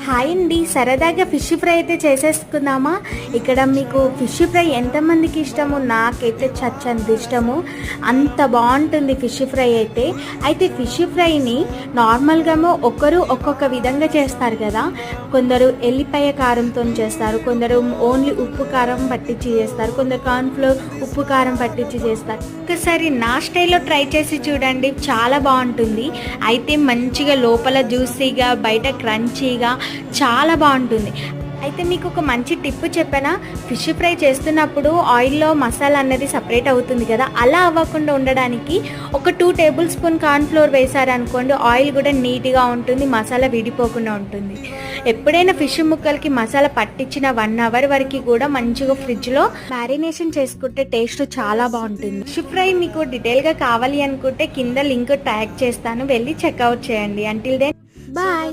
Hi అండి, సరదాగా fish fry అయితే చేసేసుకుందామా. ఇక్కడ మీకు ఫిష్ ఫ్రై ఎంతమందికి ఇష్టమో, నాకైతే చచ్చంత ఇష్టము. అంత బాగుంటుంది ఫిష్ ఫ్రై అయితే ఫిష్ ఫ్రైని నార్మల్గా ఒకరు ఒక్కొక్క విధంగా చేస్తారు కదా. కొందరు ఎల్లిపాయ కారంతో చేస్తారు, కొందరు ఓన్లీ ఉప్పు కారం పట్టించి చేస్తారు, కొందరు కార్న్ఫ్లోర్ ఉప్పు కారం పట్టించి చేస్తారు. ఒకసారి నా స్టైల్లో ట్రై చేసి చూడండి, చాలా బాగుంటుంది. అయితే మంచిగా లోపల జ్యూసీగా బయట క్రంచీగా చాలా బాగుంటుంది. అయితే మీకు ఒక మంచి టిప్ చెప్పనా, ఫిష్ ఫ్రై చేస్తున్నప్పుడు ఆయిల్లో మసాలా అన్నది సపరేట్ అవుతుంది కదా, అలా అవ్వకుండా ఉండడానికి ఒక 2 టేబుల్ స్పూన్ కార్న్ఫ్లోర్ వేసారనుకోండి, ఆయిల్ కూడా నీట్గా ఉంటుంది, మసాలా విడిపోకుండా ఉంటుంది. ఎప్పుడైనా ఫిష్ ముక్కలకి మసాలా పట్టించిన 1 అవర్ వరకు కూడా మంచిగా ఫ్రిడ్జ్లో మ్యారినేషన్ చేసుకుంటే టేస్ట్ చాలా బాగుంటుంది. ఫిష్ ఫ్రై మీకు డీటెయిల్గా కావాలి అనుకుంటే కింద లింక్ ట్యాగ్ చేస్తాను, వెళ్ళి చెక్అవుట్ చేయండి. Until then bye.